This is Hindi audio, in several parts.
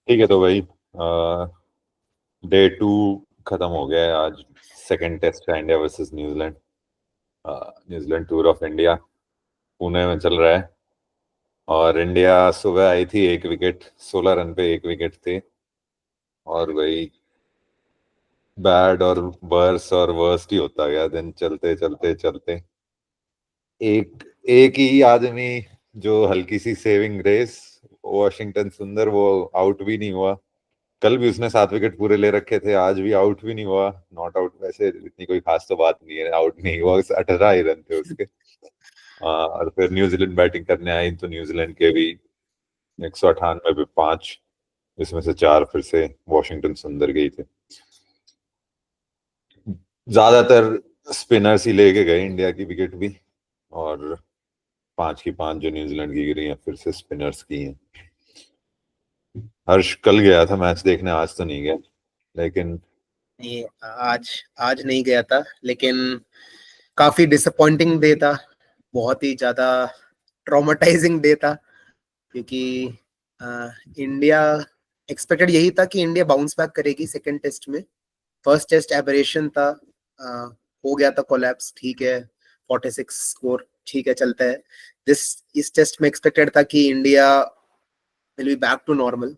ठीक है तो भाई, डे 2 खत्म हो गया है आज। सेकंड टेस्ट का India versus New Zealand. New Zealand tour of India Pune में चल रहा है। और इंडिया सुबह आई थी, 1 विकेट, 16 रन पे 1 विकेट थे। और भाई बैड और वर्स और वर्स्ट ही होता गया दिन, चलते चलते चलते। एक एक ही आदमी जो हल्की सी सेविंग ग्रेस, वॉशिंगटन सुंदर, वो आउट भी नहीं हुआ। कल भी उसने 7 विकेट पूरे ले रखे थे, आज भी आउट भी नहीं हुआ। नॉट आउट वैसे इतनी कोई खास तो बात नहीं है, आउट नहीं हुआ, 18 ही रन थे उसके। और फिर न्यूजीलैंड बैटिंग करने आई तो न्यूजीलैंड के भी 198 पे 5, जिसमें से 4 फिर से वॉशिंगटन सुंदर गई थे। ज्यादातर स्पिनर्स ही लेके गए इंडिया की विकेट भी। और 5 की 5 जो न्यूजीलैंड की गिरी हैं फिर से स्पिनर्स की हैं। हर्ष कल गया था मैच देखने, आज तो नहीं गया लेकिन। ये आज आज नहीं गया था, लेकिन काफी डिसअपॉइंटिंग डे था। बहुत ही ज्यादा ट्रॉमेटाइजिंग डे था, क्योंकि इंडिया एक्सपेक्टेड यही था कि इंडिया बाउंस बैक करेगी सेकेंड टेस्ट में। फर्स्ट टेस्ट एबरेशन था, हो गया था कोलैप्स, ठीक है। 46 स्कोर, ठीक है, चलता है। इस टेस्ट में एक्सपेक्टेड था कि India will be back to normal,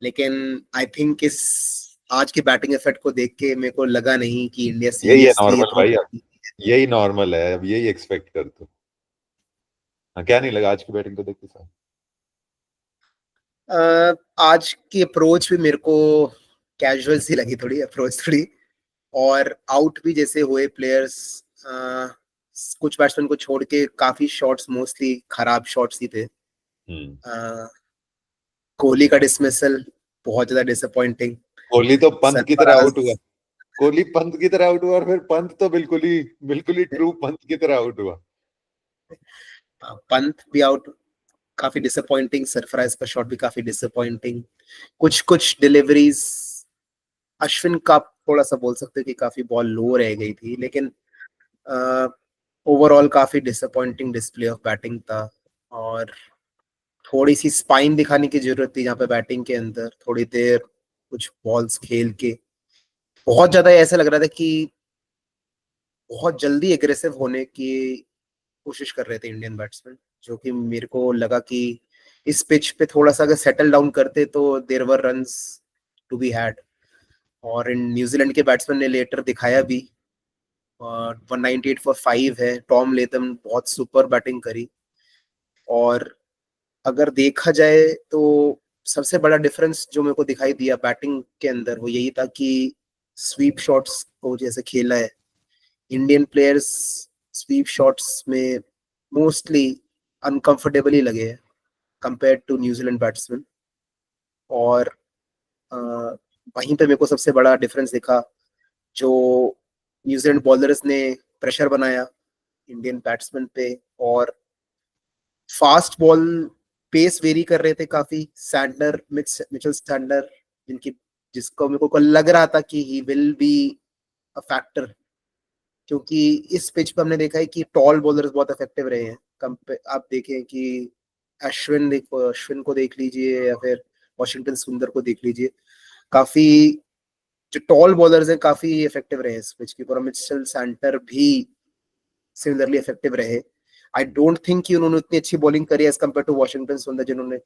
लेकिन आई थिंक इस आज की बैटिंग इफेक्ट को देख के मेरे को लगा नहीं कि इंडिया यही है सीरियसली नॉर्मल इतनी। भाई, अब यही नॉर्मल है, अब यही एक्सपेक्ट कर तू। हाँ, क्या नहीं लगा आज की बैटिंग को देख के सर? आज की अप्रोच भी मेरे को कैजुअल सी लगी, थोड़ी अप्रोच थोड़ी। और आउट भी जैसे हुए प्लेयर्स, कुछ बैट्समैन को छोड़ के काफी शॉट्स मोस्टली खराब शॉट्स ही थे। हम्म। अ, कोहली का डिसमिसल बहुत ज्यादा डिसअपॉइंटिंग। कोहली तो पंत की तरह आउट हुआ। सरफराज, कोहली पंत की तरह आउट हुआ, और फिर पंत तो बिल्कुल ही ट्रू पंत की तरह आउट हुआ। पंत भी आउट, काफी डिसअपॉइंटिंग। सरफराज का शॉट भी काफी डिसअपॉइंटिंग। कुछ कुछ डिलीवरीज, अश्विन का थोड़ा सा बोल सकते हैं कि काफी बॉल लो रह गई थी, लेकिन ओवरऑल काफी डिसअपॉइंटिंग डिस्प्ले ऑफ बैटिंग था। और थोड़ी सी स्पाइन दिखाने की जरूरत थी जहाँ पे बैटिंग के अंदर थोड़ी देर कुछ बॉल्स खेल के। बहुत ज्यादा ऐसा लग रहा था कि बहुत जल्दी एग्रेसिव होने की कोशिश कर रहे थे इंडियन बैट्समैन, जो कि मेरे को लगा कि इस पिच पे थोड़ा सा अगर सेटल डाउन करते तो there were runs to be had. और इन न्यूजीलैंड के बैट्समैन ने लेटर दिखाया भी। और 198 फॉर 5 है। टॉम लेथम बहुत सुपर बैटिंग करी। और अगर देखा जाए तो सबसे बड़ा डिफरेंस जो मेरे को दिखाई दिया बैटिंग के अंदर वो यही था कि स्वीप शॉट्स को जैसे खेला है इंडियन प्लेयर्स, स्वीप शॉट्स में मोस्टली अनकंफर्टेबल ही लगे हैं कंपेयर टू न्यूजीलैंड बैट्समैन। और अ, वहीं पे मेरे को सबसे बड़ा डिफरेंस दिखा, जो न्यूजीलैंड बॉलर्स ने प्रेशर बनाया इंडियन बैट्समैन पे। और फास्ट बॉल पेस वेरी कर रहे थे काफी। सैंडलर, मिचेल सैंडलर, जिनकी जिसको मेरे को लग रहा था कि he will be a factor, क्योंकि इस पिच पे हमने देखा है कि टॉल बॉलर्स बहुत इफेक्टिव रहे हैं। आप देखें कि अश्विन को देख लीजिए या फिर वॉशिंगटन सुंदर को देख लीजिए, काफी जो टॉल बॉलर्स हैं काफी इफेक्टिव रहे इस पिच के ऊपर। मिचेल सैंटर भी सिमिलरली इफेक्टिव रहे। आई डोंट थिंक कि उन्होंने उतनी अच्छी बॉलिंग करी एज कम्पेयर टू वॉशिंगटन सुंदर जिन्होंने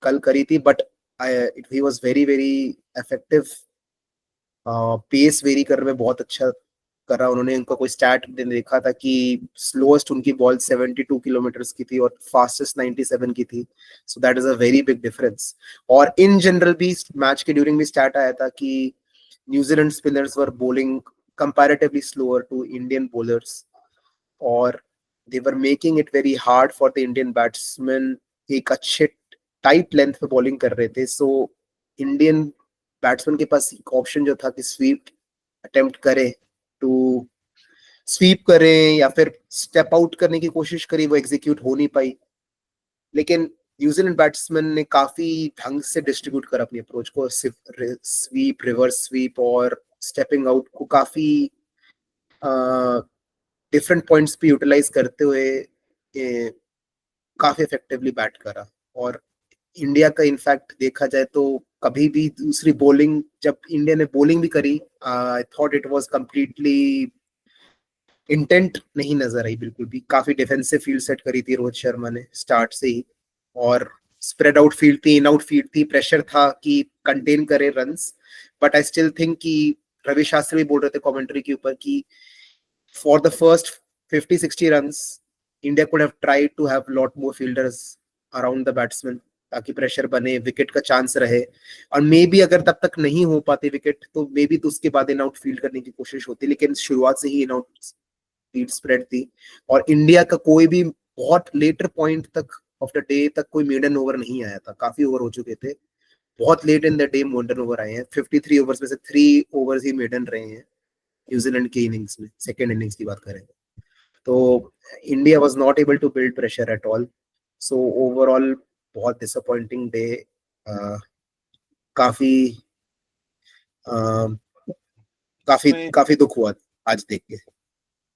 कल करी थी, but he was very very effective. Pace very करने में बहुत अच्छा करा उन्होंने। उनका कोई स्टैट देखा था कि स्लोएस्ट उनकी बॉल 72 किलोमीटर की थी और फास्टेस्ट 97 की थी। So that is a very big difference. और इन जनरल भी मैच के ड्यूरिंग भी स्टैट आया था कि New Zealand spinners were bowling comparatively slower to Indian bowlers. और they were making it very hard for the Indian batsman. एक अच्छे टाइट लेंथ पे बॉलिंग कर रहे थे। सो इंडियन बैट्समैन के पास एक ऑप्शन जो था कि स्वीप अटेम्प्ट करें, टू स्वीप करें या फिर स्टेप आउट करने की कोशिश करी, वो एग्जीक्यूट हो नहीं पाई। लेकिन न्यूजीलैंड बैट्समैन ने काफी ढंग से डिस्ट्रीब्यूट कर अपनी अप्रोच को। स्वीप, रिवर्स स्वीप और स्टेपिंग आउट को काफी डिफरेंट पॉइंट्स पे यूटिलाइज करते हुए काफी इफेक्टिवली बैट करा। और इंडिया का इनफैक्ट देखा जाए तो कभी भी दूसरी बॉलिंग, जब इंडिया ने बॉलिंग भी करी, I thought it was completely intent नहीं नजर आई बिल्कुल भी। काफी डिफेंसिव फील्ड सेट करी थी रोहित शर्मा ने स्टार्ट से ही, और स्प्रेड आउट फील्ड थी, इन आउट फील्ड थी, प्रेशर था कि कंटेन करे runs. But I still think कि रवि शास्त्री भी बोल रहे थे कमेंट्री के ऊपर कि for the first 50-60 runs India could have tried to have lot more fielders around the batsman, ताकि प्रेशर बने, विकेट का चांस रहे। और मे बी अगर तब तक नहीं हो पाते विकेट तो मे बी तो उसके बाद इन आउट फील्ड करने की कोशिश होती, लेकिन शुरुआत से ही इन आउट फील्ड स्प्रेड थी। और इंडिया का कोई भी बहुत लेटर पॉइंट तक ऑफ द डे तक कोई मेडन ओवर नहीं आया था, काफी ओवर हो चुके थे, बहुत late in the day maiden over आए हैं। 53 ओवर्स में से 3 ओवर्स ही मेडन रहे हैं न्यूजीलैंड की इनिंग्स में, सेकेंड इनिंग्स की बात करें तो India was not able to build pressure at all. So overall बहुत डिसअपॉइंटिंग डे, काफी काफी मैं काफी दुख हुआ आज देख के।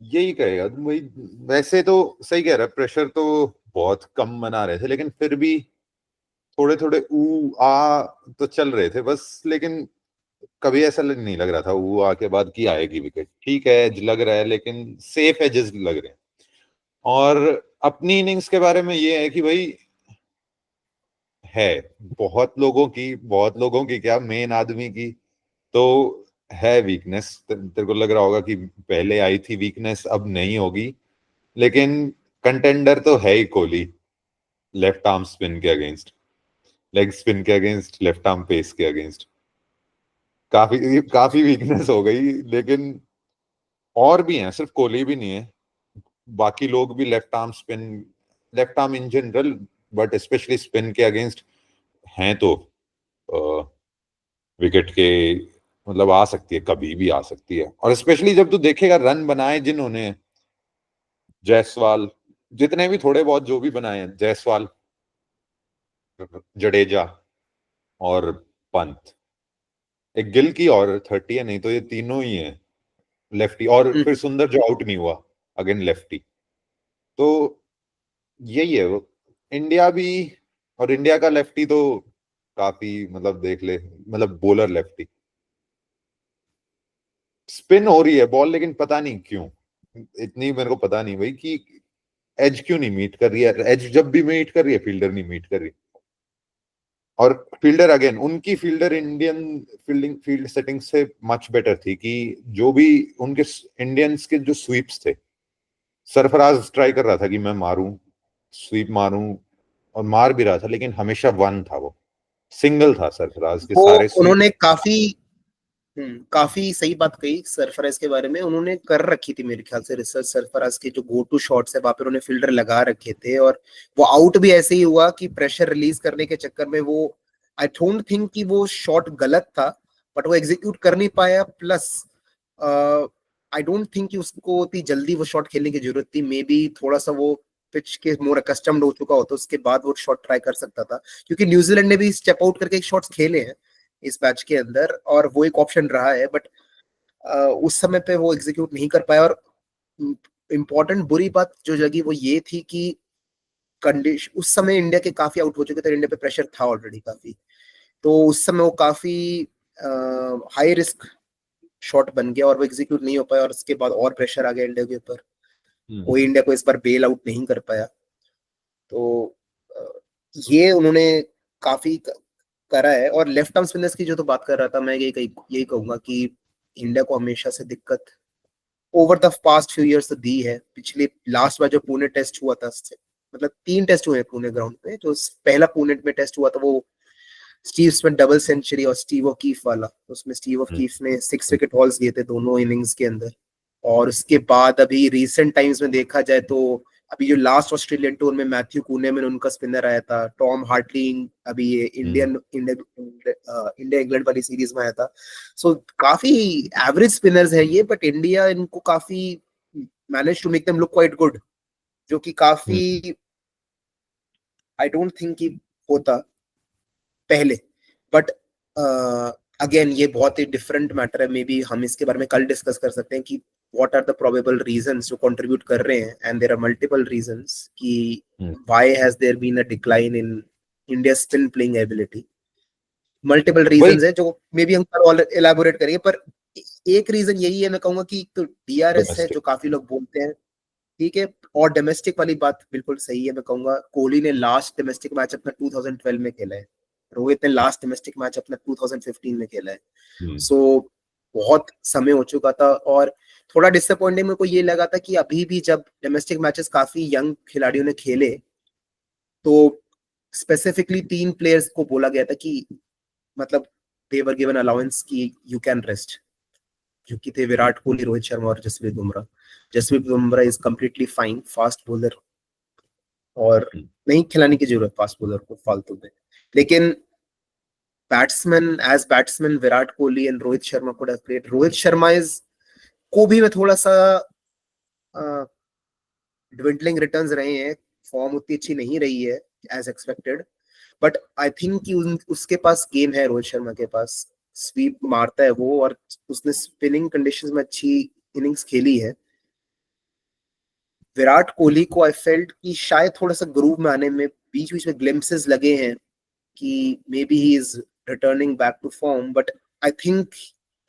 यही कहेगा वही। वैसे तो सही कह रहा है, प्रेशर तो बहुत कम बना रहे थे, लेकिन फिर भी थोड़े थोड़े ऊ आ तो चल रहे थे बस। लेकिन कभी ऐसा नहीं लग रहा था ऊ आ के बाद कि आएगी विकेट। ठीक है, एज लग रहा है, लेकिन सेफ एजेस लग रहे हैं। और अपनी इनिंग्स के बारे में ये है कि भाई है बहुत लोगों की क्या, मेन आदमी की तो है वीकनेस। तेरे को लग रहा होगा कि पहले आई थी वीकनेस, अब नहीं होगी, लेकिन कंटेंडर तो है ही कोहली। लेफ्ट आर्म स्पिन के अगेंस्ट, लेग स्पिन के अगेंस्ट, लेफ्ट आर्म पेस के अगेंस्ट काफी काफी वीकनेस हो गई। लेकिन और भी हैं, सिर्फ कोहली भी नहीं है, बाकी लोग भी left arm spin, left arm in general, but specially spin के अगेंस्ट हैं तो विकेट के मतलब आ सकती है, कभी भी आ सकती है। और स्पेशली जब तू देखेगा रन बनाए जिन्होंने, जायसवाल, जितने भी थोड़े बहुत जो भी बनाए हैं, जायसवाल, जडेजा और पंत, एक गिल की और 30 है, नहीं तो ये तीनों ही है लेफ्टी। और फिर सुंदर जो आउट नहीं हुआ अगेन लेफ्टी। तो यही है वो इंडिया भी। और इंडिया का लेफ्टी तो काफी मतलब देख ले, मतलब बॉलर लेफ्टी, स्पिन हो रही है बॉल, लेकिन पता नहीं क्यों इतनी, मेरे को पता नहीं भाई कि एज क्यों नहीं मीट कर रही है। एज जब भी मीट कर रही है, फील्डर नहीं मीट कर रही। और फील्डर अगेन, उनकी फील्डर इंडियन फील्ड सेटिंग से मच बेटर थी, कि जो भी उनके इंडियंस के जो स्वीप्स थे, सरफराज ट्राई कर रहा था कि मैं मारूं, स्वीप मारूं, और मार भी रहा था, लेकिन हमेशा वन था, वो सिंगल था सरफराज के वो सारे स्वीप। उन्होंने काफी सही बात कही सरफराज के बारे में। उन्होंने कर रखी थी मेरे ख्याल से रिसर्च, सरफराज के जो गो टू शॉट्स है वहां पर उन्होंने फील्डर लगा रखे थे, और वो आउट भी ऐसे ही हुआ कि प्रेशर रिलीज करने के चक्कर में वो, आई डोंट थिंक कि वो शॉट गलत था, बट वो एग्जीक्यूट कर नहीं पाया। प्लस आई डोंट थिंक कि उसको इतनी जल्दी वो शॉट खेलने की जरूरत थी। मे बी थोड़ा सा वो पिच के मोर अकस्टम्ड हो चुका होता, उसके बाद वो शॉट ट्राई कर सकता था, क्योंकि न्यूजीलैंड ने भी स्टेप आउट करके शॉट्स खेले हैं इस मैच के अंदर, और वो एक ऑप्शन रहा है। बट उस समय पे वो एग्जीक्यूट नहीं कर पाया। और इम्पोर्टेंट बुरी बात जो लगी वो ये थी कि कंडीशन, उस समय इंडिया के काफी आउट हो चुके थे, इंडिया पे प्रेशर था ऑलरेडी काफी, तो उस समय वो काफी हाई रिस्क शॉट बन गया और वो एग्जीक्यूट नहीं हो पाया, और उसके बाद और प्रेशर आ गया इंडिया के ऊपर। कोई इंडिया को इस बार बेल आउट नहीं कर पाया। तो ये उन्होंने काफी करा है। और लेफ्ट आर्म स्पिनर्स की जो तो बात कर रहा था मैं, यही कहूंगा कि इंडिया को हमेशा से दिक्कत over the past few years दी है। पिछले लास्ट बार जो पुणे टेस्ट हुआ था, मतलब 3 टेस्ट हुए पुणे ग्राउंड पे, जो पहला पुणे में टेस्ट हुआ था वो स्टीव स्मिथ डबल सेंचुरी और स्टीव ऑकीफ वाला, उसमें स्टीव ऑकीफ ने 6 विकेट हॉल्स दिए थे दोनों इनिंग्स के अंदर। और उसके बाद अभी रिसेंट टाइम्स में देखा जाए तो अभी जो लास्ट ऑस्ट्रेलियन टूर में मैथ्यू कूनेमैन उनका स्पिनर आया था, टॉम हार्टली अभी ये इंडिया इंग्लैंड वाली सीरीज में आया था। सो काफी एवरेज स्पिनर्स है ये, बट इंडिया इनको काफी manage to make them look quite good, जो कि काफी आई डोंट थिंक कि होता पहले। बट अगेन ये बहुत ही डिफरेंट मैटर है, मे बी हम इसके बारे में कल डिस्कस कर सकते हैं कि what are the probable reasons जो contribute कर रहे हैं, and there are multiple reasons कि why has there been a decline in India spin playing ability. Multiple reasons है जो मे बी हम कल एलैबोरेट करेंगे, पर एक रीजन यही है मैं कहूंगा कि तो डीआरएस है जो काफी लोग बोलते हैं, ठीक है, और डोमेस्टिक वाली बात बिल्कुल सही है। मैं कहूंगा कोहली ने लास्ट डोमेस्टिक मैच अपना 2012 में खेला है, रोहित ने लास्ट डोमेस्टिक मैच अपना 2015 में खेला है। सो बहुत समय हो चुका था, और थोड़ा डिसअपॉइंटिंग मेरे को ये लगा था कि अभी भी जब डोमेस्टिक मैचेस काफी यंग खिलाड़ियों ने खेले तो स्पेसिफिकली 3 प्लेयर्स को बोला गया था कि मतलब दे वर गिवन अलाउंस की यू कैन रेस्ट, जो कि थे विराट कोहली, रोहित शर्मा और Jasprit Bumrah. Jasprit Bumrah is completely fine, fast bowler, और नहीं खिलाने की जरूरत फास्ट बॉलर को फालतू में। लेकिन batsman Virat Kohli and Rohit Sharma could have played. Rohit Sharma is को भी में थोड़ा सा ड्विंडलिंग रिटर्न्स रहे हैं, फॉर्म उतनी अच्छी नहीं रही है as expected, but I think कि उसके पास गेम है, रोहित शर्मा के पास स्वीप मारता है वो, और उसने स्पिनिंग कंडीशंस में अच्छी इनिंग्स खेली है। विराट कोहली को आई फेल्ट कि शायद थोड़ा सा ग्रूव में आने में बीच बीच में ग्लिम्पसेस लगे हैं कि maybe he is returning back to form, but I think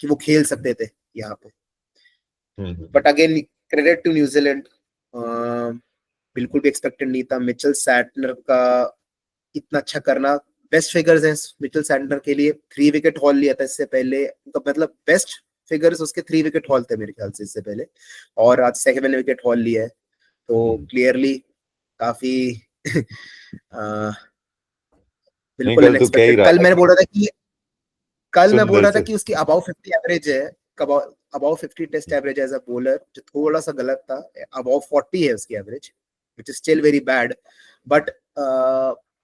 कि वो खेल सकते थे यहाँ पे। But again credit to New Zealand, बिल्कुल भी एक्सपेक्टेड नहीं था मिचेल सैंटनर का इतना अच्छा करना। बेस्ट फिगर्स हैं मिचेल सैंटनर के लिए, 3 विकेट हॉल लिया था इससे पहले, तो मतलब बेस्ट फिगर्स उसके 3 विकेट हॉल थे मेरे ख्याल से इससे पहले, और आज 7 विकेट हॉल लिया है, तो क्लियरली काफी बिल्कुल अनएक्सपेक्टेड। कल मैं बोल रहा था कि उसकी अबाउ 50 एवरेज है, about 50 test average as a bowler, जो थोड़ा सा गलत था। अबाउ 40 है उसकी average, which is still very bad. But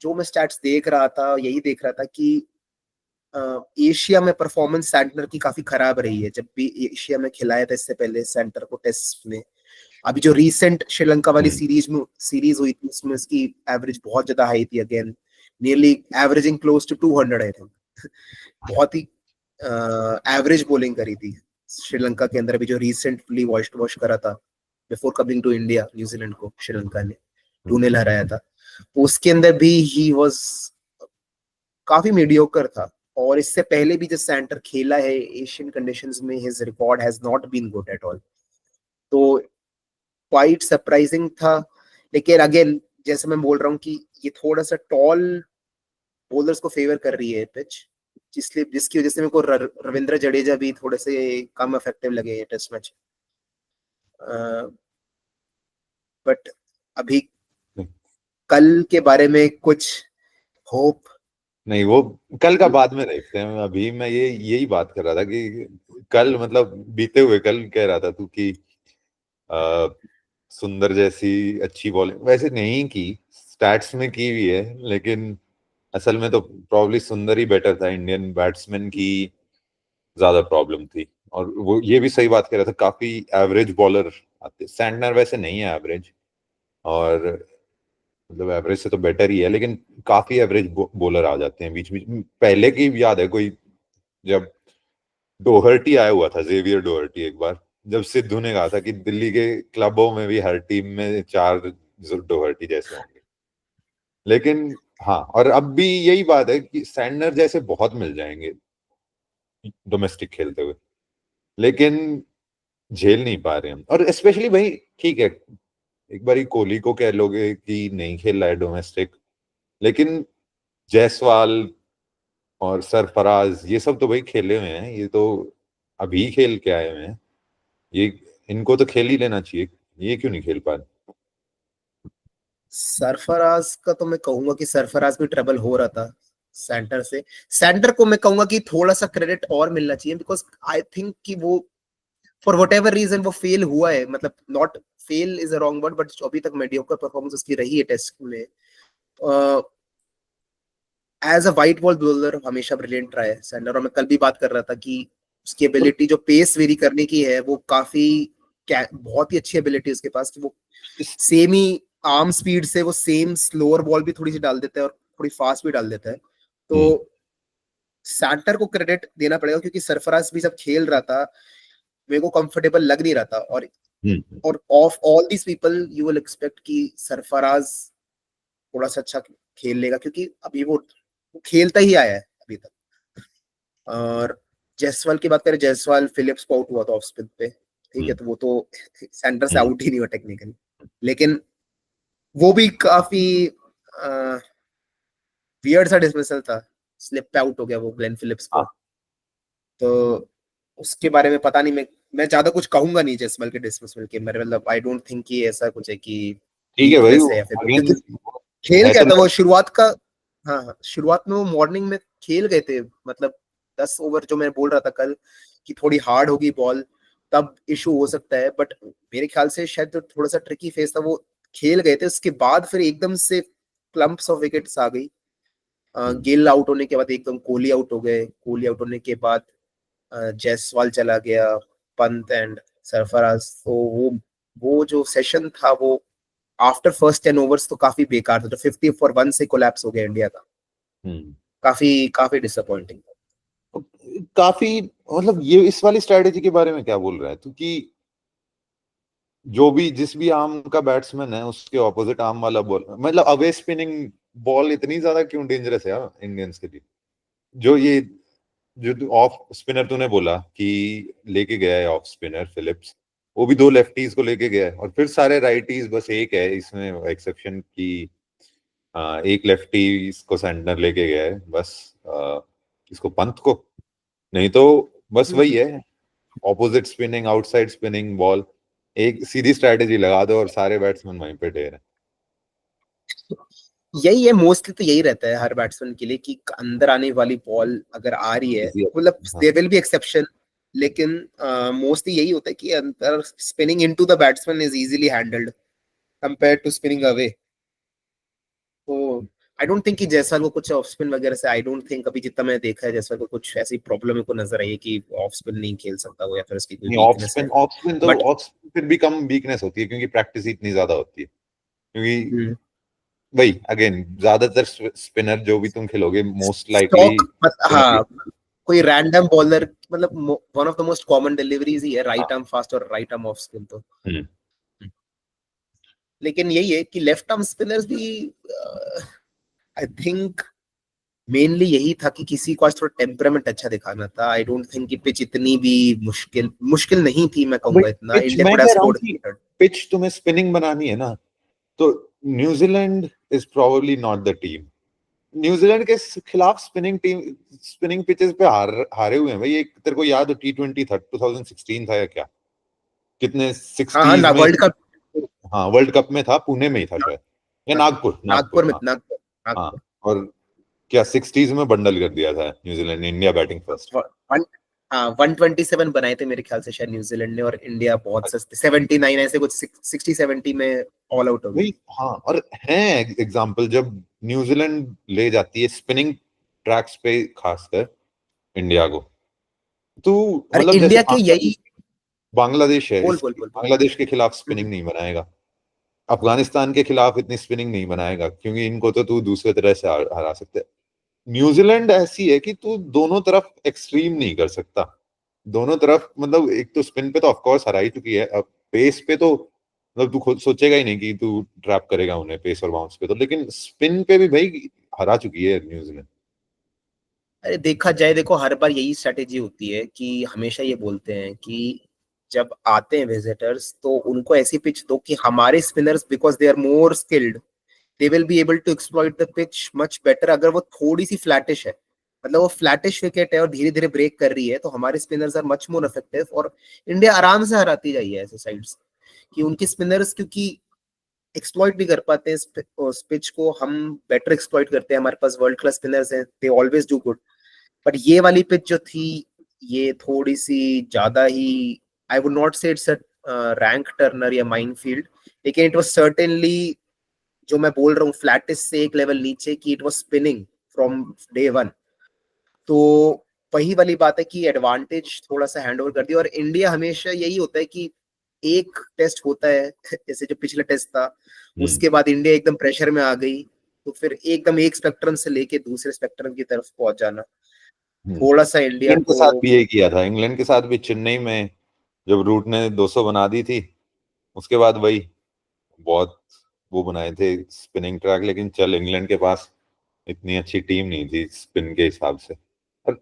जो मैं स्टैट्स देख रहा था, यही देख रहा था कि एशिया में परफॉर्मेंस सैंटनर की काफी खराब रही है। जब भी एशिया में खिलाया था इससे पहले सेंटर को टेस्ट में, अभी जो रीसेंट श्रीलंका वाली सीरीज हुई थी उसमें उसकी एवरेज बहुत ज्यादा हाई थी, again nearly averaging close to 200 I think. बहुत ही एवरेज बॉलिंग करी थी श्रीलंका के अंदर भी, जो रिसेंटली वॉश करा था before coming to India, New Zealand को श्रीलंका ने 2-0 हराया था। उसके अंदर भी ही वाज काफी मीडियोकर था, और इससे पहले भी जो सेंटर खेला है एशियन कंडीशंस में, his record has not been good at all, तो क्वाइट सरप्राइजिंग था। लेकिन अगेन जैसे मैं बोल रहा हूँ कि ये थोड़ा सा टॉल बॉलर्स को फेवर कर रही है पिच, जिसकी वजह से मेरे को रविंद्र जडेजा भी थोड़े से कम इफेक्टिव लगे टेस्ट मैच। बट अभी कल के बारे में कुछ होप नहीं, वो कल का बाद में देखते हैं। अभी मैं यही बात कर रहा था कि कल मतलब बीते हुए कल कह रहा था तू कि सुंदर जैसी अच्छी बॉलिंग वैसे नहीं की, स्टैट्स में की हुई है, लेकिन असल में तो प्रॉब्ली सुंदर ही बेटर था। इंडियन बैट्समैन की ज्यादा प्रॉब्लम थी, और वो ये भी सही बात कर रहा था, काफी एवरेज बॉलर आते। सैंटनर वैसे नहीं है एवरेज, और मतलब एवरेज से तो बेटर ही है, लेकिन काफी एवरेज बॉलर आ जाते हैं बीच बीच। पहले की याद है कोई, जब डोहर्टी आया हुआ था, जेवियर डोहर्टी, एक बार जब सिद्धू ने कहा था कि दिल्ली के क्लबों में भी हर टीम में 4 डोहर्टी जैसे होंगे। लेकिन हाँ, और अब भी यही बात है कि सैंटनर जैसे बहुत मिल जाएंगे डोमेस्टिक खेलते हुए, लेकिन झेल नहीं पा रहे हम। और स्पेशली भाई ठीक है, एक बार कोहली को कह लोगे कि नहीं खेल रहा है डोमेस्टिक, लेकिन जायसवाल और सरफराज ये सब तो भाई खेले हुए हैं, ये तो अभी खेल के आए हुए हैं, ये इनको तो खेल ही लेना चाहिए, ये क्यों नहीं खेल पा रहे? सरफराज का तो मैं कहूंगा कि सरफराज भी ट्रबल हो रहा था सेंटर से। सेंटर को मैं कहूंगा कि थोड़ा सा क्रेडिट और मिलना चाहिए, बिकॉज आई थिंक कि वो फॉर वट एवर रीजन वो फेल हुआ है, मतलब not fail is a wrong word, but अभी तक मेडियोकर परफॉर्मेंस उसकी रही है टेस्ट में। As a white ball bowler हमेशा ब्रिलियंट रहा है सैंडर, और मैं कल भी बात कर रहा था कि उसकी एबिलिटी जो पेस वेरी करने की है वो काफी बहुत ही अच्छी एबिलिटी उसके पास, कि वो सेम ही आर्म स्पीड से वो सेम स्लोअर बॉल भी थोड़ी सी डाल देता है और थोड़ी फास्ट भी डाल देता है। तो सैंटर को क्रेडिट देना पड़ेगा, क्योंकि सरफराज भी जब खेल रहा था मेरे को कंफर्टेबल लग नहीं रहा था, और of all these people you will expect कि सरफराज थोड़ा सा अच्छा खेल लेगा, क्योंकि अभी वो खेलता ही आया है अभी तक। और जायसवाल की बात करें, जायसवाल फिलिप्स को आउट हुआ था ऑफ स्पिन पे, ठीक है, तो वो तो सेंटर से आउट ही नहीं हुआ टेक्निकली, लेकिन वो भी काफी वियर्ड सा डिसमिसल था, स्लिप पे आउट हो गया वो ग्लेन फिलिप्स को। तो उसके बारे में पता नहीं, मैं ज्यादा कुछ कहूंगा नहीं जायसवाल के डिसमिसल के, मेरे मतलब आई डोंट थिंक कि ऐसा कुछ है कि ठीक है भाई, वीकनेस है या फिर, अगेन क्योंकि खेल है गया तो था वो शुरुआत का। हाँ हाँ, शुरुआत में वो मॉर्निंग में खेल गए थे, मतलब 10 ओवर जो मैं बोल रहा था कल कि थोड़ी हार्ड होगी बॉल, तब इशू हो सकता है, बट मेरे ख्याल से शायद तो थोड़ा सा ट्रिकी फेस था, वो खेल गए थे, उसके बाद फिर एकदम से क्लम्प्स ऑफ विकेट्स आ गई। गिल आउट होने के बाद एकदम कोहली आउट हो गए, कोहली आउट होने के बाद जायसवाल चला गया, पंत एंड सरफराज, तो वो जो सेशन था वो आफ्टर फर्स्ट 10 ओवर्स तो काफी बेकार था, तो 50 for 1 से कोलैप्स हो गया इंडिया का, काफी काफी डिसअपॉइंटिंग था। काफी, मतलब ये इस वाली स्ट्रेटेजी के बारे में क्या बोल रहा है तू कि जो भी जिस भी आर्म का बैट्समैन है उसके ऑपोजिट आर्म वाला बॉल, मतलब अवे स्पिनिंग बॉल इतनी ज्यादा क्यों डेंजरस है यार इंडियंस के लिए? जो ये जो ऑफ स्पिनर तूने बोला कि लेके गया है ऑफ स्पिनर फिलिप्स, वो भी दो लेफ्टीज को लेके गया है, और फिर सारे राइटीज बस एक है इसमें एक्सेप्शन की, एक लेफ्टी को सेंटर लेके गया है बस, इसको पंत को, नहीं तो बस वही है, opposite spinning outside spinning ball, एक सीधी स्ट्रैटेजी लगा दो और सारे बैट्समैन वहीं पे ढेर है। यही है मोस्टली, तो यही रहता है हर बैट्समैन के लिए कि अंदर आने वाली बॉल अगर आ रही है, मतलब हाँ। देयर विल बी एक्सेप्शन, लेकिन मोस्टली यही होता है कि अंदर spinning into the batsman is easily handled compare to spinning away. तो आई डोंट थिंक कि जायसवाल को कुछ ऑफ स्पिन वगैरह से, आई डोंट थिंक अभी जितना मैंने देखा है जायसवाल को कुछ ऐसी प्रॉब्लम को नजर आई है कि ऑफ स्पिन नहीं खेल सकता वो, या फिर उसकी कोई नहीं, वीकनेस है, ऑफ स्पिन तो बट ऑफ स्पिन फिर भी कम वीकनेस होती है क्योंकि प्रैक्टिस इतनी ज्यादा होती है, क्योंकि वही अगेन ज्यादातर स्पिनर जो भी तुम खेलोगे मोस्ट लाइकली स्टॉक, हाँ, कोई रैंडम बॉलर, मतलब one of the most common deliveries ही है राइट आर्म फास्ट और राइट आर्म ऑफ स्पिन, तो लेकिन यही है कि लेफ्ट आर्म स्पिनर्स भी आई थिंक मेनली यही था कि किसी को आज थोड़ा टेम्परामेंट अच्छा दिखाना था। आई डोंट थिंक कि पिच इतनी भी मुश्किल मुश्किल नहीं थी, मैं कहूंगा इतना पिच, इंडिया मैं कुड हैव कह रहा हूँ स्कोर्ड। कि पिच तुम्हें स्पिनिंग बनानी है ना, तो New Zealand is probably not the team. New Zealand के खिलाफ स्पिनिंग पिचेस पे हारे हुए हैं भाई, एक तेरे को याद हो T20 था 2016 था या क्या, कितने हाँ हाँ, 60s में, वर्ल्ड कप, हाँ वर्ल्ड कप में था, पुणे में ही था शायद, या नागपुर नागपुर नागपुर, में, हाँ नागपुर, हाँ। नागपुर। और क्या 60s में बंडल कर दिया था न्यूजीलैंड ने, इंडिया बैटिंग फर्स्ट। वन, हाँ 127 बनाए थे मेरे ख्याल से शायद न्यूजीलैंड ने, और इंडिया बहुत सस्ते 79 ऐसे कुछ 60-70 में ऑल आउट हो गई वही, थी। हाँ, और है एग्जाम्पल जब न्यूजीलैंड ले जाती है स्पिनिंग ट्रैक्स पे खासकर इंडिया को, तो अरे मतलब जैसे इंडिया के यही, बांग्लादेश है, बोल इस बोल बोल बोल। बांग्लादेश के खिलाफ स्पिनिंग नहीं बनाएगा, अफगानिस्तान के खिलाफ इतनी स्पिनिंग नहीं बनाएगा क्योंकि इनको तो तू दूसरे तरह से हरा सकते है। न्यूजीलैंड ऐसी है कि तू दोनों तरफ एक्सट्रीम नहीं कर सकता, दोनों तरफ, मतलब एक तो स्पिन पे तो ऑफकोर्स हरा ही चुकी है, अब पेस पे तो मतलब तू खुद सोचेगा ही नहीं कि तू ट्रैप करेगा उन्हें पेस और बाउंस पे, तो लेकिन स्पिन पे भी भाई हरा चुकी है न्यूजीलैंड। अरे देखा जाए, देखो हर बार यही स्ट्रेटेजी होती है कि हमेशा ये बोलते हैं कि जब आते हैं विजिटर्स तो उनको ऐसी पिच दो कि हमारे spinners, because they are more skilled, they will be able to exploit the pitch much better. अगर वो थोड़ी सी फ्लैटिश है, मतलब वो फ्लैटिश विकेट है और धीरे धीरे ब्रेक कर रही है, तो हमारे spinners are much more effective, और इंडिया आराम से हराती जाइए है ऐसे साइड्स, कि उनके स्पिनर्स क्योंकि एक्सप्लॉइट नहीं कर पाते हैं इस पिच को, हम बेटर एक्सप्लॉइट करते हैं, हमारे पास वर्ल्ड क्लास स्पिनर्स हैं, they always do good. But ये वाली पिच जो थी, ये थोड़ी सी ज्यादा ही, आई वुड नॉट से इट्स अ रैंक टर्नर या माइनफील्ड, लेकिन इट वाज सर्टेनली, जो मैं बोल रहा हूँ फ्लैटिस से एक लेवल नीचे, कि it was spinning from day one. तो वही वाली बात है कि एडवांटेज थोड़ा सा हैंड ओवर कर दिया, और इंडिया हमेशा यही होता है कि एक टेस्ट होता है जैसे जो पिछला टेस्ट था, उसके बाद इंडिया एकदम प्रेशर में आ गई, तो फिर एकदम एक स्पेक्ट्रम से लेके दूसरे स्पेक्ट्रम की तरफ पहुंच जाना, थोड़ा सा इंडिया इंग्लैंड के साथ को। भी यही किया था, इंग्लैंड के साथ भी चेन्नई में जब रूट ने 200 बना दी थी, उसके बाद वही बहुत वो बनाए थे स्पिनिंग ट्रैक, लेकिन चल इंग्लैंड के पास इतनी अच्छी टीम नहीं थी स्पिन के हिसाब से। और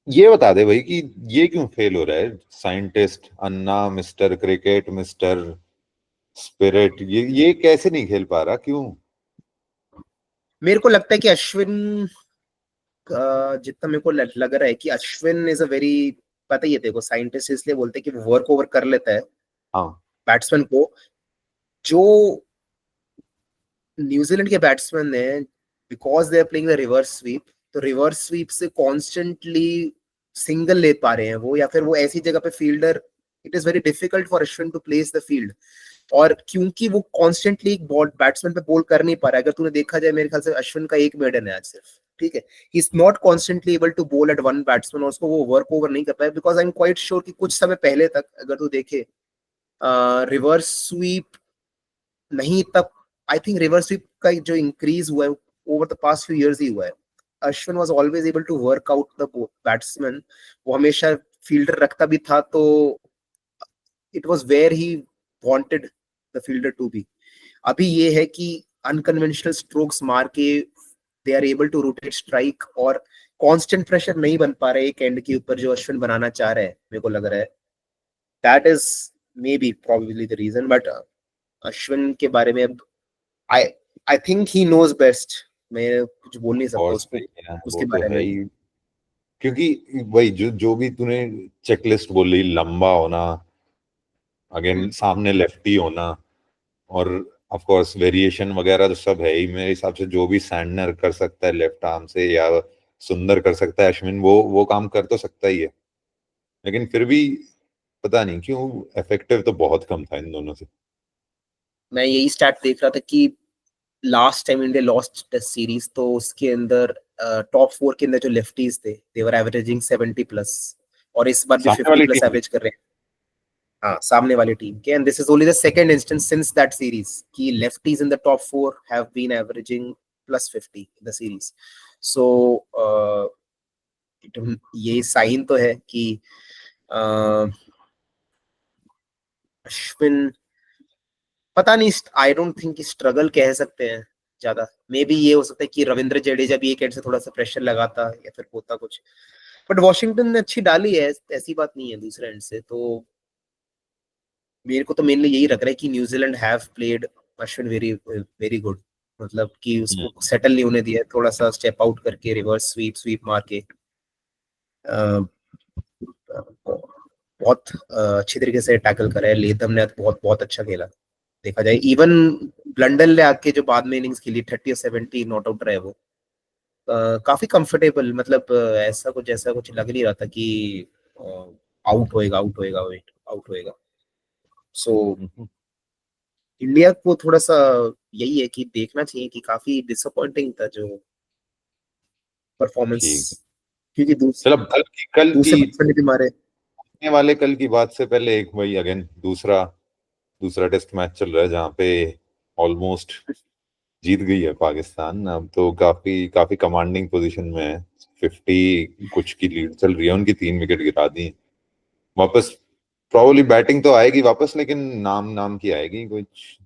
ये बता दे भाई कि ये क्यों फेल हो रहा है? साइंटिस्ट अन्ना, मिस्टर क्रिकेट, मिस्टर स्पिरिट, ये कैसे नहीं खेल पा रहा, क्यों? मेरे को लगता है कि अश्विन जितना मेरे को लग रहा है कि अश्विन इज अ वेरी, पता ही है देखो, साइंटिस्ट इसलिए बोलते हैं कि वो वर्क ओवर कर लेता है हाँ। बैट्समैन को। जो न्यूजीलैंड के बैट्समैन है, because they are playing the reverse sweep, तो रिवर्स स्वीप से कॉन्स्टेंटली सिंगल ले पा रहे हैं वो, या फिर वो ऐसी जगह पे fielder, it is very difficult for Ashwin to place the field. और क्योंकि वो कॉन्स्टेंटली एक बॉल बैट्समैन पे बोल कर नहीं पा रहा है, अगर तूने देखा जाए मेरे ख्याल से अश्विन का एक मेडन है आज सिर्फ, ठीक है, he is not constantly able to bowl at one batsman, और उसको वो वर्क ओवर नहीं कर पाया, because I am quite sure कि कुछ समय पहले तक अगर तू देखे रिवर्स स्वीप नहीं, तब आई थिंक रिवर्स स्वीप का जो इंक्रीज हुआ है over the past few years ही हुआ है। Ashwin was always able to work out the batsman, वो हमेशा फील्डर रखता भी था, तो it was where he wanted the fielder to be. अभी ये है कि अनकन्वेंशनल स्ट्रोक्स मार के they are able to rotate strike, और कांस्टेंट प्रेशर नहीं बन पा रहा है एक एंड के ऊपर जो अश्विन बनाना चाह रहा है, मेरे को लग रहा है that is maybe probably the reason. But Ashwin के बारे में अब I I think he knows best, मैं कुछ बोल नहीं सकता और उसको सही है, वो उसके तो बारे है में। ही। क्योंकि वही जो जो भी तूने चेकलिस्ट बोली, लंबा होना, अगेन सामने लेफ्टी होना, और ऑफ कोर्स वेरिएशन वगैरह तो सब है ही। मेरे हिसाब से जो भी सैंडनर कर सकता है लेफ्ट आर्म से, या सुंदर कर सकता है, अश्विन वो काम कर तो सकता ही है। लेकिन फिर भी पता नहीं क्यों इफेक्टिव तो बहुत कम था इन दोनों से। मैं यही स्टैट देख रहा था कि last time India lost test series, तो उसके अंदर टॉप 4 के अंदर जो लेफ्टीज थे दे वर एवरेजिंग 70 प्लस, और इस बार भी सामने 50 वाली प्लस टीम में। एवरेज कर रहे हैं। हाँ, सामने वाली टीम के, and this is only the second instance since that series कि lefties in the top 4 have been averaging plus 50 in the series. So ये साइन तो है कि अश्विन, पता नहीं, आई डोंट थिंक स्ट्रगल कह सकते हैं ज्यादा। मे बी ये हो सकता है कि रविंद्र जडेजा भी एक एंड से थोड़ा सा प्रेशर लगाता या फिर होता कुछ, बट वॉशिंगटन ने अच्छी डाली है, ऐसी बात नहीं है दूसरे एंड से। तो मेरे को तो मेनली यही लग रहा है कि New Zealand have played Ashwin very very good, मतलब कि उसको हम्म। सेटल नहीं होने दिया, थोड़ा सा स्टेप आउट करके रिवर्स स्वीप स्वीप मार के बहुत अच्छी तरीके से टैकल करा है। लेथम ने बहुत बहुत अच्छा खेला देखा जाए। इवन लंदन ले आके जो बाद में इनिंग्स खेली 30 और 70 नॉट आउट रहे वो, काफी कंफर्टेबल, मतलब ऐसा कुछ लग नहीं रहा था कि आउट होएगा आउट होएगा आउट होएगा। सो हम्म। इंडिया को थोड़ा सा यही है कि देखना चाहिए कि काफी डिसअपॉइंटिंग था जो परफॉर्मेंस, ठीक है। क्योंकि चल अब दूसरे बच्चों ने भी मारे। आने वाले कल की बात से पहले एक वही अगेन दूसरा दूसरा टेस्ट मैच चल रहा है जहाँ पे ऑलमोस्ट जीत गई है पाकिस्तान। अब तो काफी काफी कमांडिंग पोजीशन में है, 50 कुछ की लीड चल रही है उनकी, 3 विकेट गिरा दी है। वापस प्रॉब्ली बैटिंग तो आएगी वापस, लेकिन नाम नाम की आएगी कुछ,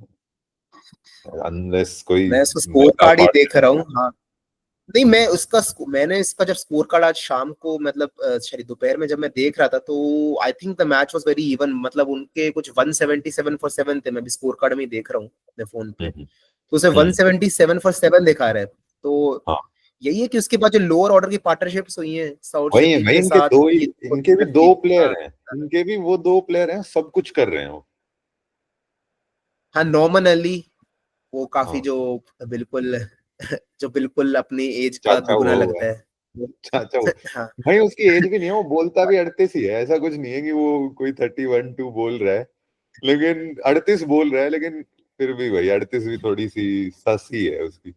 अनलेस कोई मैं उसका स्कोर मेगा कार्ड ही पार्ट। देख रहा हूँ। हाँ, नहीं, मैंने इसका जब स्कोर कार्ड आज शाम को, मतलब शायद दोपहर में जब मैं देख रहा था, तो I think the match was very even, मतलब उनके कुछ 177 फॉर 7 थे। मैं भी स्कोर कार्ड में ही देख रहा हूँ अपने फोन पे, हम्म। तो उसे हम्म। 177 फॉर 7 दिखा रहा है। तो हाँ, यही है कि उसके बाद जो लोअर ऑर्डर की पार्टनरशिप्स हुई हैं साउथ वही है शफीक भाई। के इनके साथ, दो ही, ये इनके भी दो लकी, हाँ। प्लेयर हैं। इनके भी वो 2 प्लेयर हैं, सब कुछ कर रहे हैं वो। हाँ, नॉमन अली, वो काफी हाँ, जो बिल्कुल जो बिल्कुल अपनी एज का चाचा दुगना हुआ हुआ लगता है। है। चाचा हुआ। हाँ, भाई उसकी एज भी नहीं है, वो बोलता भी 38 ही है। ऐसा कुछ नहीं है कि वो कोई 31-2 बोल रहा है, लेकिन 38 बोल रहा है, लेकिन फिर भी भाई 38 भी थोड़ी सी ससी है उसकी।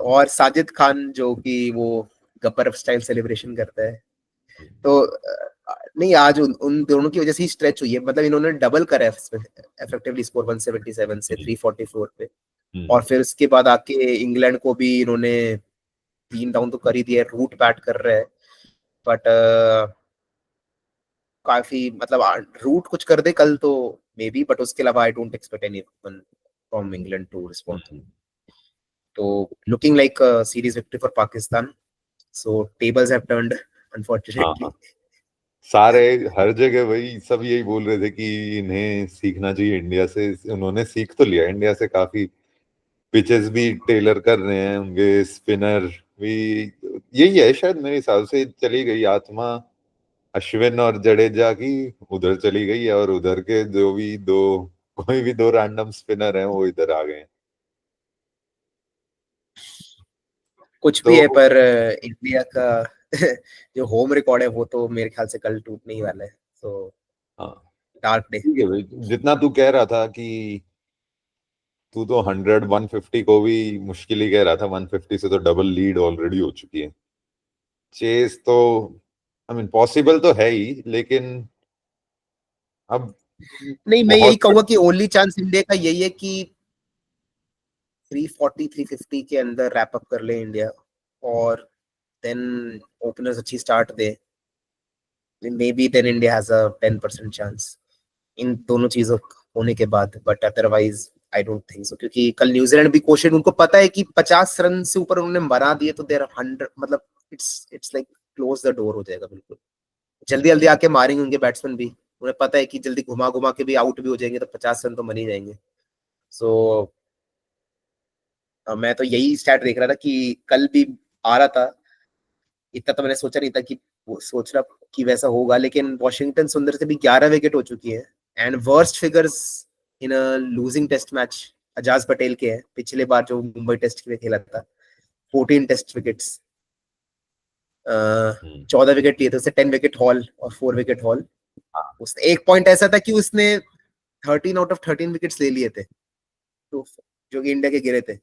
और साजिद खान जो कि वो गब्बर स्टाइल सेलिब्रेशन करता है। तो नहीं, आज उन दोनों की वजह से ही स्ट्रेच हुई है, मतलब इन्होंने डबल करा है इफेक्टिवली स्कोर 177 से हम्म। 344 पे। हम्म। और फिर उसके बाद आके इंग्लैंड को भी इन्होंने 3 डाउन तो कर ही दिया, रूट बैट कर रहा है, बट काफी, मतलब रूट कुछ कर दे कल तो मे बी, बट उसके अलावा I don't expect any one from England to respond. So looking like a series victory for Pakistan. So tables have turned, unfortunately. हाँ, सारे हर जगह वही सब यही बोल रहे थे कि इन्हें सीखना चाहिए इंडिया से। उन्होंने सीख तो लिया इंडिया से, काफी पिचेस भी टेलर कर रहे हैं, उनके स्पिनर भी। यही है शायद, मेरे हिसाब से चली गई आत्मा अश्विन और जडेजा की, उधर चली गई है, और उधर के जो भी दो, कोई भी दो रैंडम स्पिनर हैं वो इधर आ गए हैं। कुछ भी तो है, पर इंडिया का जो होम रिकॉर्ड है वो तो मेरे ख्याल से कल टूटने ही वाला है। तो हाँ, डार्क डे। ठीक है भाई। जितना तू कह रहा था कि तू तो 100 150 को भी मुश्किल ही कह रहा था, 150 से तो डबल लीड ऑलरेडी हो चुकी है। चेस तो आई मीन पॉसिबल तो है ही, लेकिन अब नहीं, मैं यही बहुत कहूंगा कि ओनली चांस इंडिया का यही है कि 340 350 के अंदर रैप अप कर ले इंडिया, और देन ओपनर्स अच्छी स्टार्ट दे, may be then India has a 10% chance in दोनों चीजों होने के बाद। But otherwise I don't think so, क्योंकि कल न्यूजीलैंड भी कोशिश, उनको पता है कि 50 रन से ऊपर उन्होंने बना दिए तो देर 100, मतलब it's like close the door हो जाएगा बिल्कुल। जल्दी जल्दी आके मारेंगे उनके बैट्समैन भी, उन्हें पता है कि जल्दी घुमा घुमा के भी आउट भी हो जाएंगे तो 50 रन तो बन ही जाएंगे। सो मैं तो यही स्टैट देख रहा था कि कल भी आ रहा था, इतना तो मैंने सोचा नहीं था कि सोच रहा कि वैसा होगा, लेकिन वॉशिंगटन सुंदर से भी 11 विकेट हो चुकी है, and worst figures in a losing test match Ajaz Patel के हैं, पिछले बार जो मुंबई टेस्ट के लिए खेला था 14 टेस्ट विकेट्स, हम्म, 14 विकेट लिए थे उससे, 10 विकेट हॉल और 4 विकेट हॉल। हाँ, उसने एक पॉइंट ऐसा था कि उसने 13 आउट ऑफ 13 विकेट्स ले लिए थे, तो जो कि इंडिया के गिरे थे।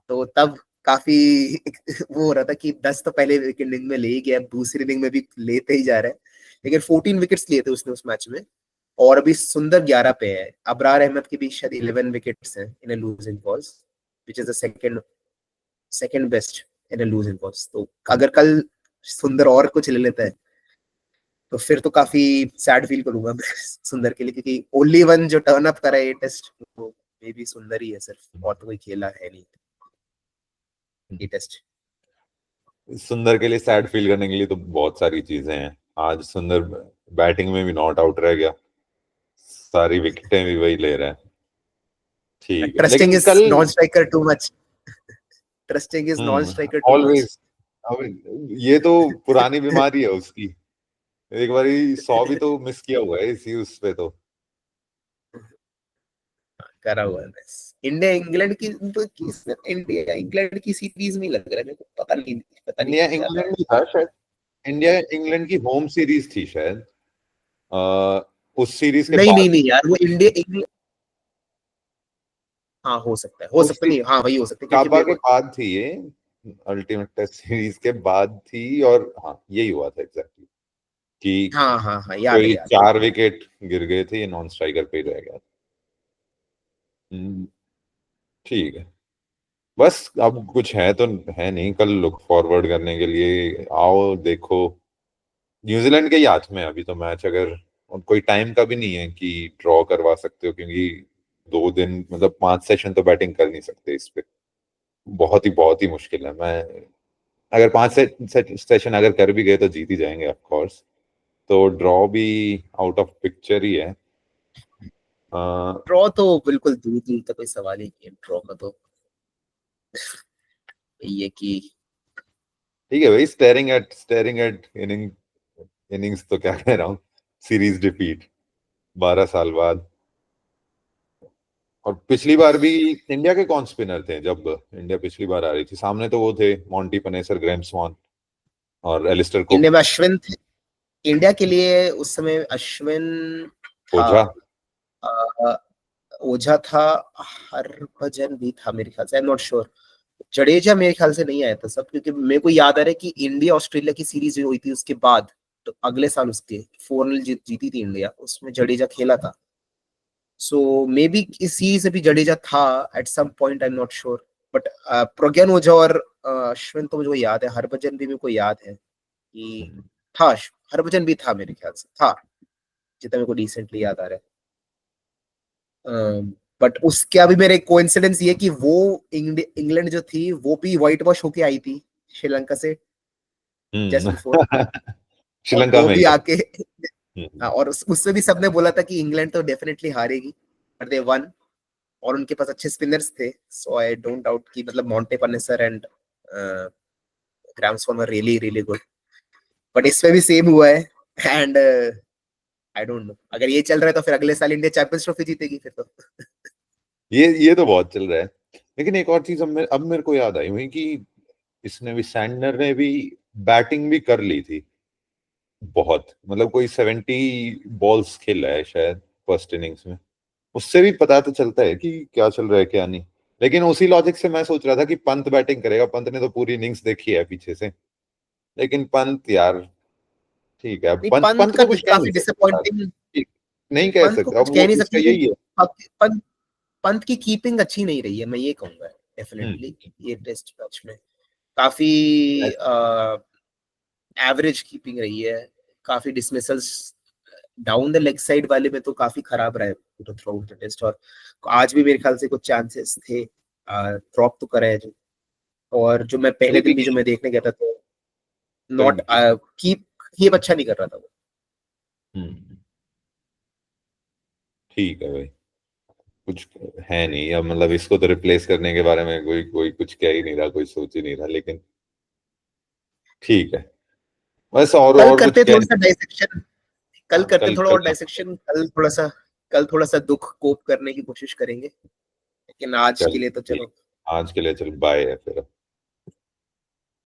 तो तब काफी वो हो रहा था कि 10 तो पहले इनिंग में ले ही गया, दूसरी इनिंग में भी लेते ही जा रहा है, लेकिन 14 विकेट्स लिए थे उसने उस मैच में। और अभी सुंदर 11 पे है, अबरार अहमद की भी शायद 11 विकेट्स हैं in a losing cause, which is the second best in a losing cause. तो अगर कल सुंदर और कुछ ले लेता है तो फिर तो काफी सैड फील करूंगा मैं सुंदर के लिए, क्योंकि ओनली वन जो टर्न अप करा है ये टेस्ट वो मे बी सुंदर ही है सिर्फ, और तो कोई खेला है नहीं ये टेस्ट। सुंदर के लिए सैड फील करने के लिए तो बहुत सारी चीजें हैं। आज सुंदर बैटिंग में भी नॉट आउट रह गया, सारी विकेटें भी वही ले रहा है। ठीक है, ट्रस्टिंग लेकिन इज कल non striker too much, trusting is non striker too much. Always, ये तो पुरानी बीमारी है उसकी। एक बारी 100 भी तो मिस किया हुआ है इसी उस पे तो। करा हुआ है बस। इंडिया इंग्लैंड की तो इंडिया इंग्लैंड की सीरीज में लग रहा है मेरे को, पता नहीं इंडिया क्यों जा रहा है। इंग्लैंड भी था शायद, इंडिया इंग्लैंड की होम सीरीज थी शायद, उस सीरीज के नहीं बाद। नहीं नहीं यार, वो इंडिया इंग्लैंड, हाँ हो उस सकता नहीं, हाँ वही हो सकता है, क्योंकि काबा मेरे के को, बाद थी ये, अल्टीमेट टेस्ट सीरीज के बाद थी, और हाँ यही हुआ था एग्जैक्टली कि हाँ हाँ हाँ याद है कोई याद है। 4 विकेट गिर गए थे, ये नॉन स्ट्राइकर पे ही रह गया। हम्म, ठीक है। बस अब कुछ है तो है नहीं, कल लुक फॉरवर्ड करने के लिए आओ देखो। न्यूजीलैंड के ही हाथ में है अभी तो मैच, अगर, और कोई टाइम का भी नहीं है कि ड्रॉ करवा सकते हो, क्योंकि 2 दिन मतलब 5 सेशन तो बैटिंग कर नहीं सकते इस पे। बहुत ही मुश्किल है। मैं अगर 5 सेशन अगर कर भी गए तो जीत ही जाएंगे ऑफ कोर्स। तो ड्रॉ भी आउट ऑफ पिक्चर ही है। ड्रॉ तो बिल्कुल दूर दूर तक कोई सवाल ही नहीं है ड्रॉ का, तो ये कि ठीक है भाई, स्टेरिंग एट इनिंग्स तो क्या कह रहा हूँ, सीरीज डिफीट 12 साल बाद। और पिछली बार भी इंडिया के कौन स्पिनर थे जब इंडिया पिछली बार आ रही थी, सामने तो वो थे मॉन्टी पनेसर, ग्रेम स्वॉन और एलिस्टर कुक। इंडिया में अश्विन थे, इंडिया के लिए उस समय अश्विन था, ओझा। अ, ओझा था, हरभजन भी था मेरे ख्याल से, आई एम नॉट श्योर। जडेजा मेरे ख्याल से नहीं आया था सब, क्योंकि मेरे को याद आ रहा है कि इंडिया ऑस्ट्रेलिया की सीरीज जो हुई थी उसके बाद, तो अगले साल उसके 4-0 जीती थी इंडिया, उसमें जडेजा खेला था। सो मे बी इस सीरीज से भी जडेजा था at some point, I am not sure. But Pragyan Ojha और अश्विन तो मुझे याद है, हरभजन भी मेरे को याद है कि था, हरभजन भी था मेरे ख्याल से, था जितना मेरे को रिसेंटली याद आ रहा है। बट उसके अभी मेरे कोइंसिडेंस ये कि वो इंग्लैंड जो थी वो भी व्हाइट वॉश होके आई थी श्रीलंका से जस्ट बिफोर, और श्रीलंका वो में भी ही। आके और उससे भी सबने बोला था कि इंग्लैंड तो डेफिनेटली हारेगी, बट दे वन, और उनके पास अच्छे स्पिनर्स थे, सो आई डोंट डाउट कि मतलब Monty Panesar and Graeme Swann were really really good, but इसमें भी सेम हुआ है एंड आई डोंट नो, अगर ये चल रहा है तो फिर अगले साल इंडिया चैंपियंस ट्रॉफी जीतेगी फिर तो। ये तो बहुत चल रहा है। लेकिन एक और चीज अब मेरे को याद आई हुई कि इसने भी, सैंडनर ने भी बैटिंग भी कर ली थी बहुत, मतलब कोई 70 बॉल्स खेला है शायद फर्स्ट इनिंग्स में। उससे भी पता तो चलता है कि क्या चल रहा है क्या नहीं। लेकिन उसी लॉजिक से मैं सोच रहा था कि पंत बैटिंग करेगा, पंत ने तो पूरी इनिंग्स देखी है पीछे से। लेकिन पंत यार, ठीक है, नहीं, पंत पंत पंत का को कुछ कह नहीं काफी सकते यार। डिसअपॉइंटिंग, ठीक, नहीं कह पंत को सकते, कुछ अब कह वो नहीं इसका सकते यही है। क्योंकि पंत की कीपिंग अच्छी नहीं रही है, मैं ये कहूंगा डेफिनेटली हम्म। ये टेस्ट मैच में काफी एवरेज कीपिंग रही है, काफी dismissals down the leg side वाले में तो काफी खराब रहा है पूरा थ्रू आउट द टेस्ट, और आज भी मेरे ख्याल से कुछ चांसेस थे ड्रॉप तो करे है जो, और जो मैं पहले दिन भी जो मैं देखने गया था तो नॉट कीप कीप अच्छा नहीं कर रहा था वो। हम्म, ठीक है भाई, कुछ है नहीं अब, मतलब इसको तो रिप्लेस करने के बारे में कोई कोई कुछ कह ही नहीं रहा, कोई सोच ही नहीं रहा। लेकिन ठीक है, बस कल और कुछ करते कह थोड़ा नहीं। सा डाइसेक्शन, कल हाँ, करते कल थोड़ा कल और डाइसेक्शन, कल थोड़ा सा दुख कोप करने की कोशिश करेंगे, लेकिन आज चल के लिए तो ठीक, चलो आज के लिए चल बाय है फिर।